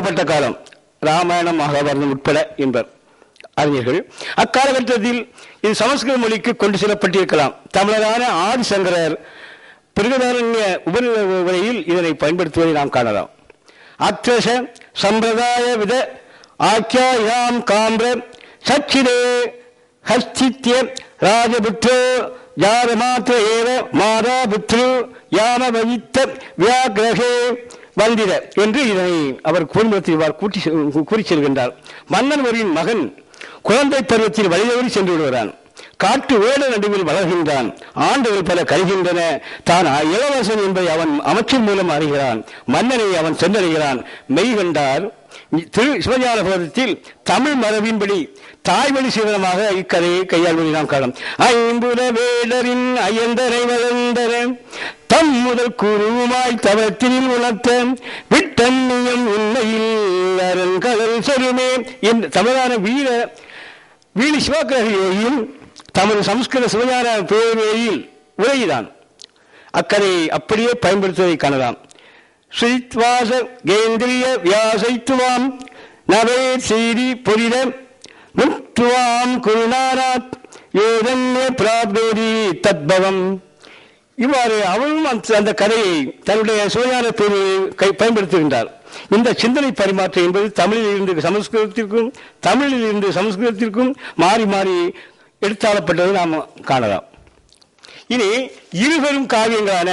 காணப்பட்ட காலம் ராமாயணம் மகாபாரதம் உட்பட என்பர் அறிஞர்கள். அக்காலகட்டத்தில் இது சமஸ்கிருத மொழிக்கு கொண்டு செல்லப்பட்டிருக்கலாம். தமிழரான ஆதிசங்கரர் பிருகதாரண்ய உபநிலையில் இதனை பயன்படுத்துவதை நாம் காணலாம். அத்ரச சம்பிரதாய வித ஆக்கியாயாம் காம்பிர சச்சிதே ஹஸ்தித்ய ராஜபுத்ரோ ஜாதமாத்திர ஏவ மாதா புத்ரு யாமவயித்த வியாகிரகே வந்திர என்று இதனை அவர் கூறி செல்கின்றார். மன்னன்வரின் மகன் குழந்தை பருவத்தில் வழிதவறி சென்று விடுகிறான். காட்டு வேட நடுவில் வளர்கின்றான். ஆண்டுகள் பல கழிகின்றன. தான் இளவரசன் என்பதை அவன் அமைச்சர் மூலம் அறிகிறான். மன்னனை அவன் சென்றடைகிறான். மெய்கண்டார் திரு சிவஞான போதத்தில் தமிழ் மரபின்படி தாய்வழி சீவனமாக இக்கதையை கையாள்வதை நாம் காணும். ஐம்புல வேடரின் அயந்தனை வளர்ந்தன தம் முதல் குருவுமாய் தவத்தினில் உணர்த்த விட்டன்னியம் உண்மையில் அரண்கடல் செருமே என்ற தமிழான வீணி சிவாக்கிரகையையும் தமது சமஸ்கிருத சிவஞான பேரையில் உரையிதான் அக்கதையை அப்படியே பயன்படுத்துவதை காணலாம். ஸ்ரீத்வாச கேந்திரிய வியாசைத்துவாம் நவே சீரி பொரித முற்றுவாம் குருநாராத் ஏதன்ய பிராப்தோதி தத்பவம். இவ்வாறு அவரும் அந்த கதையை தன்னுடைய சிவஞான பேரை பயன்படுத்துகின்றார். இந்த சிந்தனை பரிமாற்றம் என்பது தமிழில் இருந்து சமஸ்கிருதத்திற்கும் தமிழில் இருந்து சமஸ்கிருதத்திற்கும் மாறி மாறி எடுத்தாளப்பட்டதை நாம் காணலாம். இனி இருவரும் காவியங்களான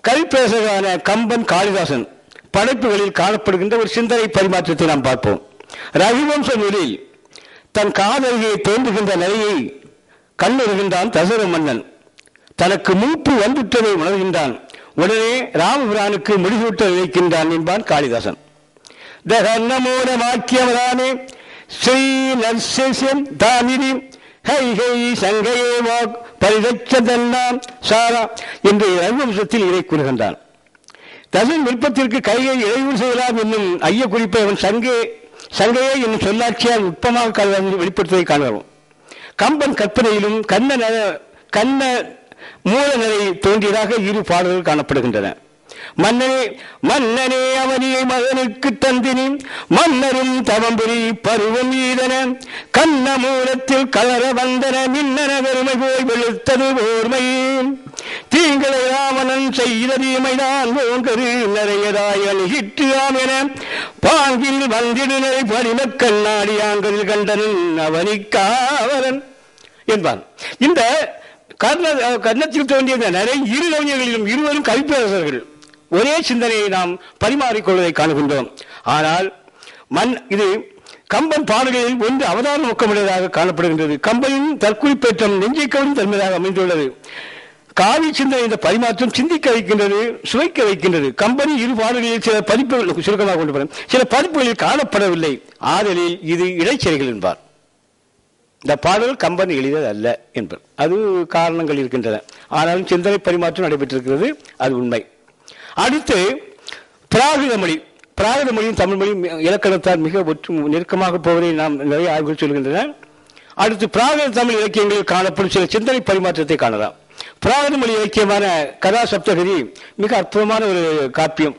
கவிப்பேசகரான கம்பன், காளிதாசன் படைப்புகளில் காணப்படுகின்ற ஒரு சிந்தனை பரிமாற்றத்தை நாம் பார்ப்போம். ரகுவம்ச நூலில் தன் காதலியை தோன்றுகின்ற நிலையை கண்டுறுகின்றான் தசரத மன்னன். தனக்கு மூப்பு வந்துட்டதை உணர்கின்றான். உடனே ராமபிரானுக்கு முடிசூட்ட நினைக்கின்றான் என்பான் காளிதாசன். தகன்னமோன வாக்கியவரானே ஸ்ரீ நர்சேசியம் தாமிரி ஹை ஹை சங்கையே வாக் பரிதச்சதன்னாம் சாரா என்று ரகுவம்சத்தில் இதை கூறுகின்றான். தசன் விருப்பத்திற்கு கையை இடையூறு செய்யலாம் என்னும் ஐய குறிப்பை அவன் சங்கையே என்னும் சொல்லாட்சியால் நுட்பமாக வெளிப்படுத்துவதை காணவும். கம்பன் கற்பனையிலும் கண்ண மூல நிலை தோன்றியதாக இரு பாடல்கள் காணப்படுகின்றன. மன்னனே அவனியை மகனுக்கு தந்தினி மன்னரும் தவம்புரி பருவம் ஈதன கண்ண மூலத்தில் கலர வந்தன மின்னன வெறுமை போய் வெளுத்தது ஓர்மையின் தீங்களை ராவணன் செய்த தீமைதான் ஓங்கரு நிறையதாய் அணுகிற்று ஆம் என பாங்கில் வந்திடுநரை படிம கண்ணாடி ஆங்கரில் கண்டனன் அவனிக்காவலன் என்பான். இந்த கர்ணத்தில் தோன்றிய நிறைய இரு கவிஞர்களிலும் இருவரும் கவிப்பேரசர்கள். ஒரே சிந்தனையை நாம் பரிமாறிக்கொள்வதை காணுகின்றோம். ஆனால் இது கம்பன் பாடல்களில் ஒன்று அவதார நோக்கமுடையதாக காணப்படுகின்றது. கம்பனின் தற்குறிப்பேற்றம் நெஞ்சை கவரும் தன்மையாக அமைந்துள்ளது. காவி சிந்தனை இந்த பரிமாற்றம் சிந்திக்க வைக்கின்றது, சுவைக்க வைக்கின்றது. கம்பனின் இரு பாடல்களில் சில பதிப்புகள் சுருக்கமாக கொண்டு சில பதிப்புகளில் காணப்படவில்லை. ஆதலில் இது இடைச்செறிகள் என்பார். இந்த பாடல் கம்பன் எளிதல் அல்ல என்பது அது காரணங்கள் இருக்கின்றன. ஆனாலும் சிந்தனை பரிமாற்றம் நடைபெற்றிருக்கிறது, அது உண்மை. அடுத்து பிராகிருத மொழி. பிராகிருத மொழியும் தமிழ் மொழி இலக்கணத்தால் மிக நெருக்கமாக போவதை நாம் நிறைய ஆய்வுகள் சொல்கின்றன. அடுத்து பிராகிருத தமிழ் இலக்கியங்களில் காணப்படும் சில சிந்தனை பரிமாற்றத்தை காணலாம். பிராகிருத மொழி இலக்கியமான கதா சப்தகிரி மிக அற்புதமான ஒரு காப்பியம்.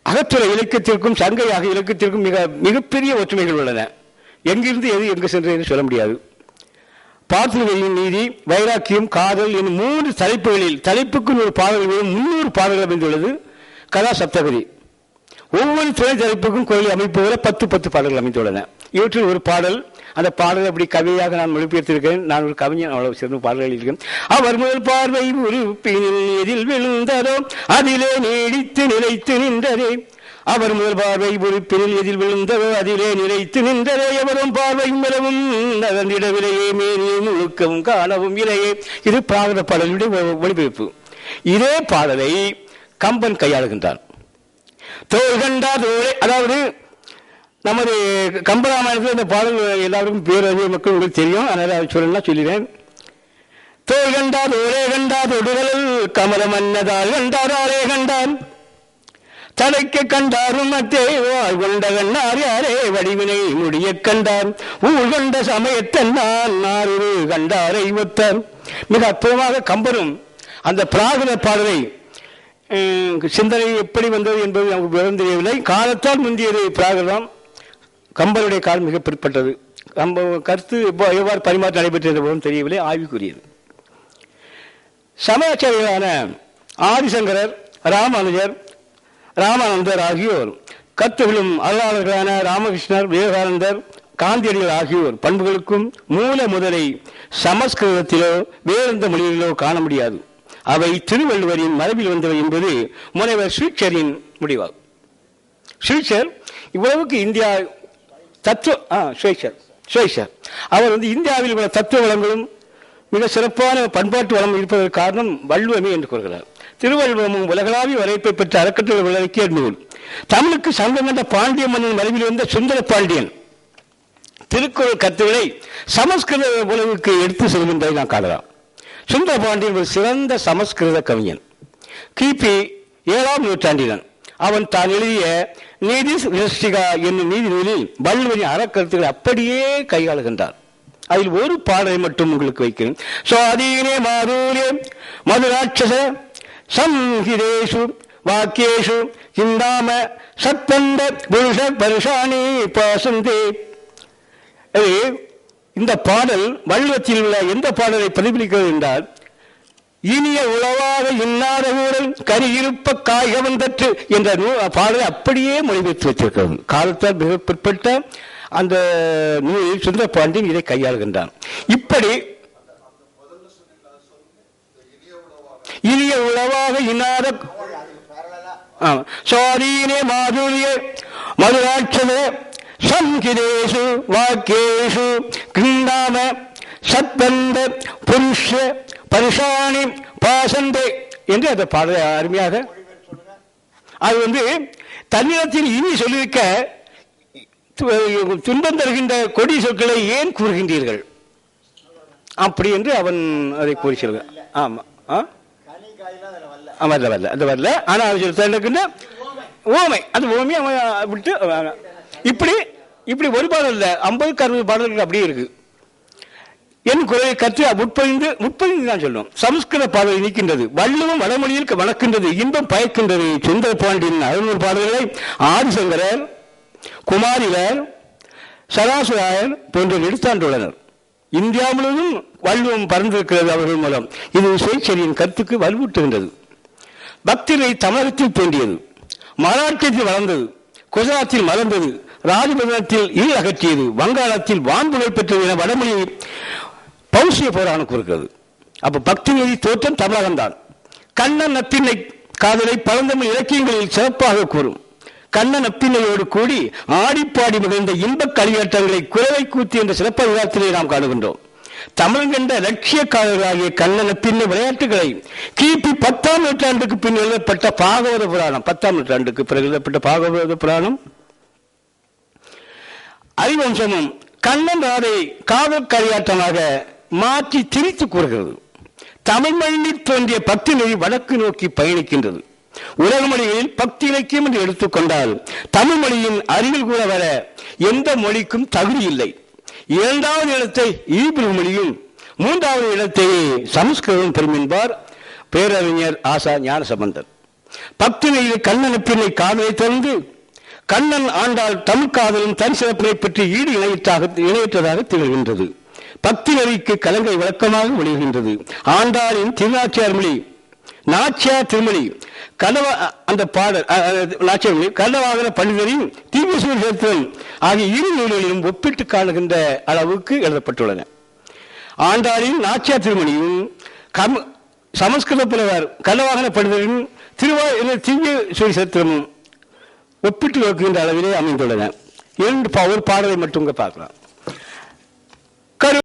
அகத்துற இலக்கியத்திற்கும் சங்கையாக இலக்கியத்திற்கும் மிகப்பெரிய ஒற்றுமைகள் உள்ளன. எங்கிருந்து எது எங்கு சென்று என்று சொல்ல முடியாது. பார்த்திபனின் நீதி, வைராக்கியம், காதல் என்னும் 3 தலைப்புகளில் தலைப்புக்கு 100 பாடல்களும் 300 பாடல்கள் அமைந்துள்ளது கதா சப்தகிரி. ஒவ்வொரு துணை தலைப்புக்கும் கோயில் அமைப்பு வரை 10 பாடல்கள் அமைந்துள்ளன. இவற்றில் ஒரு பாடல், அந்த பாடல் அப்படி கவியாக நான் மொழிபெயர்த்திருக்கிறேன். நான் ஒரு கவிஞன், அவ்வளவு சிறந்த பாடல்கள் இருக்கேன். அவர் முதல் பார்வை உறுப்பினில் எதில் விழுந்ததோ அதிலே நீடித்து நிலைத்து நின்றதே. அவர் முதல் பார்வை உறுப்பினில் எதில் விழுந்ததோ அதிலே நிலைத்து நின்றதே. எவரும் பார்வை மிளவும் நகர்ந்திடவிலேயே மேனியும் முழுக்கவும் காணவும் இலையே. இது பிராகிருத பாடலுடைய மொழிபெயர்ப்பு. இதே பாடலை கம்பன் கையாளுகின்றான். தோல் கண்டா தோழே, அதாவது நமது கம்பராமாயணத்தில் இந்த பாடல் எல்லாருக்கும் பேரறிய மக்கள் உங்களுக்கு தெரியும், அதனால அதை சொல்லலாம் சொல்லிடுறேன். தோல் கண்டா தோழே கண்டா தொடுதல் கமல மன்னதால் கண்டாரே கண்டான் தலைக்க கண்டாரும் மத்தே வாழ் கொண்ட கண்ணார் யாரே வடிவினை முடிய கண்டார் ஊழ் கொண்ட சமயத்தன்னான் நாரொரு கண்டாரை ஒத்தார். மிக அற்புதமாக கம்பரும் அந்த பிராகிருத பாடலை சிந்தனை எப்படி வந்தது என்பது நமக்கு விவரம் தெரியவில்லை. காலத்தால் முந்தியது பிராகிருதம். கம்பருடைய காலம் மிக பிற்பட்டது. கருத்து எவ்வாறு பரிமாற்றம் நடைபெற்றது போதும் தெரியவில்லை, ஆய்வுக்குரியது. சமாச்சாரிகளான ஆதிசங்கரர், ராமானுஜர், ராமானந்தர் ஆகியோர் கருத்துகளும் அருளாளர்களான ராமகிருஷ்ணர், விவேகானந்தர், காந்தியடிகள் ஆகியோர் பண்புகளுக்கும் மூல முதலை சமஸ்கிருதத்திலோ வேறெந்த மொழிகளிலோ காண முடியாது. அவை திருவள்ளுவரின் மரபில் வந்தவை என்பது முனைவர் ஸ்ரீச்சரின் முடிவாகும். ஸ்ரீச்சர் இவ்வளவுக்கு இந்தியா ஸ்ரீச்சர் அவர் இந்தியாவில் உள்ள தத்துவ வளங்களும் மிக சிறப்பான பண்பாட்டு வளம் இருப்பதற்கு காரணம் வள்ளுவமே என்று கூறுகிறார். திருவள்ளுவமும் உலகளாவிய வரவேற்பை பெற்ற அறக்கட்டளை உள்ளடக்கிய நூல். தமிழுக்கு சங்கம் கண்ட பாண்டிய மன்னன் மரபில் வந்த சுந்தர பாண்டியன் திருக்குறள் கருத்துக்களை சமஸ்கிருத உலகுக்கு எடுத்து செல்கின்றதை நாம் காணலாம். சுந்தர பாண்டியன் ஒரு சிறந்த சமஸ்கிருத கவிஞன். கிபி 7ஆம் நூற்றாண்டினன். அவன் தான் எழுதிய நீதி விரஷ்டிகா என்னும் நீதி நூலில் வள்ளுவரின் அறக்கருத்துக்களை அப்படியே கையாளுகின்றார். அதில் ஒரு பாடலை மட்டும் உங்களுக்கு வைக்கிறேன். சுவாதீனே மாதூரே மதுராட்சச சம்ஹிதேஷு வாக்கியேஷு சிந்தாம சத்பந்த புருஷ பருஷாணி பாசந்தே. இந்த பாடல் வள்ளுவத்தில் உள்ள எந்த பாடலை பிரதிபலிக்கிறது என்றால், இனிய உளவாக இன்னாத ஊரல் கரி இருப்ப காய்கவன் தற்று என்ற பாடலை அப்படியே மொழிபெற்று வச்சிருக்கிறது. காலத்தால் மிக பிற்பட்ட அந்த நூலில் சுந்தர பாண்டியன் இதை கையாளுகின்றான். இப்படி இனிய உளவாக இன்னாத சுவாதீனே மாதுரிய மதுராட்சதே சம்ஹிதேஷு வாக்கியேஷு கிருந்தாம சத்பந்த புருஷ பரிசாணி பாசந்தே என்று அந்த பாடலை அருமையாக அது தன்னிடத்தில் இனி சொல்லியிருக்க துன்பம் தருகின்ற கொடி சொற்களை ஏன் கூறுகின்றீர்கள் அப்படி என்று அவன் அதை கூறி சொல்கிறான். ஆமா வரல அது வரல. ஆனால் அது ஓமை அந்த ஓமையை அவன் விட்டு இப்படி ஒரு பாடல் இல்லை, 50-60 பாடல்கள் அப்படியே இருக்கு. என் குரலை கற்று முற்பொழிந்து தான் சொல்லும். சமஸ்கிருத பாடலை நீக்கின்றது, வள்ளுவம் வடமொழியில் வளர்க்கின்றது, இன்பம் பயக்கின்றது. சுந்தர பாண்டியன் 600 பாடல்களை ஆதிசங்கரர், குமாரிலர், சராசுராயர் போன்ற எடுத்தாண்டுள்ளனர். இந்தியா முழுவதும் வள்ளுவம் பறந்திருக்கிறது அவர்கள் மூலம். இது சுயேச்சரியின் கருத்துக்கு வலுவூட்டுகின்றது. பக்திரை தமிழகத்தில் தோன்றியது, மராட்டியத்தில் வளர்ந்தது, குஜராத்தில் மலர்ந்தது, ராஜபுரத்தில் இல் அகற்றியது, வங்காளத்தில் வான்புகழ் பெற்றது என வடமொழி பௌசிய புராணம் கூறுகிறது. அப்ப பக்தி நெறி தோற்றம் தமிழகம்தான். கண்ணன் நப்பின்னை காதலை பழந்தமிழ் இலக்கியங்களில் சிறப்பாக கூறும். கண்ணன் நப்பின்னையோடு கூடி ஆடிப்பாடி மகிழ்ந்த இன்பக் களியாட்டங்களை குறவை கூத்து என்ற சிறப்பு விழாத்திலே நாம் காணுகின்றோம். தமிழ் கண்ட லட்சியக்காரர்களாகிய கண்ணன் நப்பின்னை விளையாட்டுகளை கிபி 10ஆம் நூற்றாண்டுக்கு பின் எழுதப்பட்ட பாகவத புராணம், 10ஆம் நூற்றாண்டுக்கு பிறகு எழுதப்பட்ட பாகவத புராணம் அறிவம்சமும் கண்ணன் ராதை காதல் களியாட்டமாக மாற்றி திரித்து கூறுகிறது. தமிழ் மொழியில் தோன்றிய பக்தி நெறி வடக்கு நோக்கி பயணிக்கின்றது. உலக மொழிகளில் பக்தி இலக்கியம் என்று எடுத்துக்கொண்டால் தமிழ் மொழியின் அருகில் கூட வர எந்த மொழிக்கும் தகுதி இல்லை. 2வது இடத்தை ஈபிரு மொழியும் 3வது இடத்தை சமஸ்கிருதம் பெறும் என்பார் பேரறிஞர் ஆசா ஞானசம்பந்தர். பக்தி நெறியில் கண்ணன் பின்னை காதலை தொடர்ந்து கண்ணன் ஆண்டால் தமிழ் காதலும் தன் சிறப்பினை பற்றி ஈடு இணையற்றதாக திகழ்கின்றது. பக்தி நெறிக்கு கலங்கை விளக்கமாக ஒளிகின்றது. ஆண்டாளின் திருநாச்சியார் மொழி, நாச்சியார் திருமொழி, அந்த பாடல் நாச்சியார் மொழி, கண்ணவாகன பண்டிதரின் தீபசூர் சரித்திரம் ஆகிய இரு நூல்களிலும் ஒப்பிட்டு காணுகின்ற அளவுக்கு எழுதப்பட்டுள்ளன. ஆண்டாளின் நாச்சியார் திருமொழியும் சமஸ்கிருத புலவர் கண்ணவாகன பண்டிதரின் திவ்ய சரித்திரமும் ஒப்பிட்டு நோக்குகின்ற அளவிலே அமைந்துள்ளன. ஒரு பாடலை மட்டும் பார்க்கலாம்.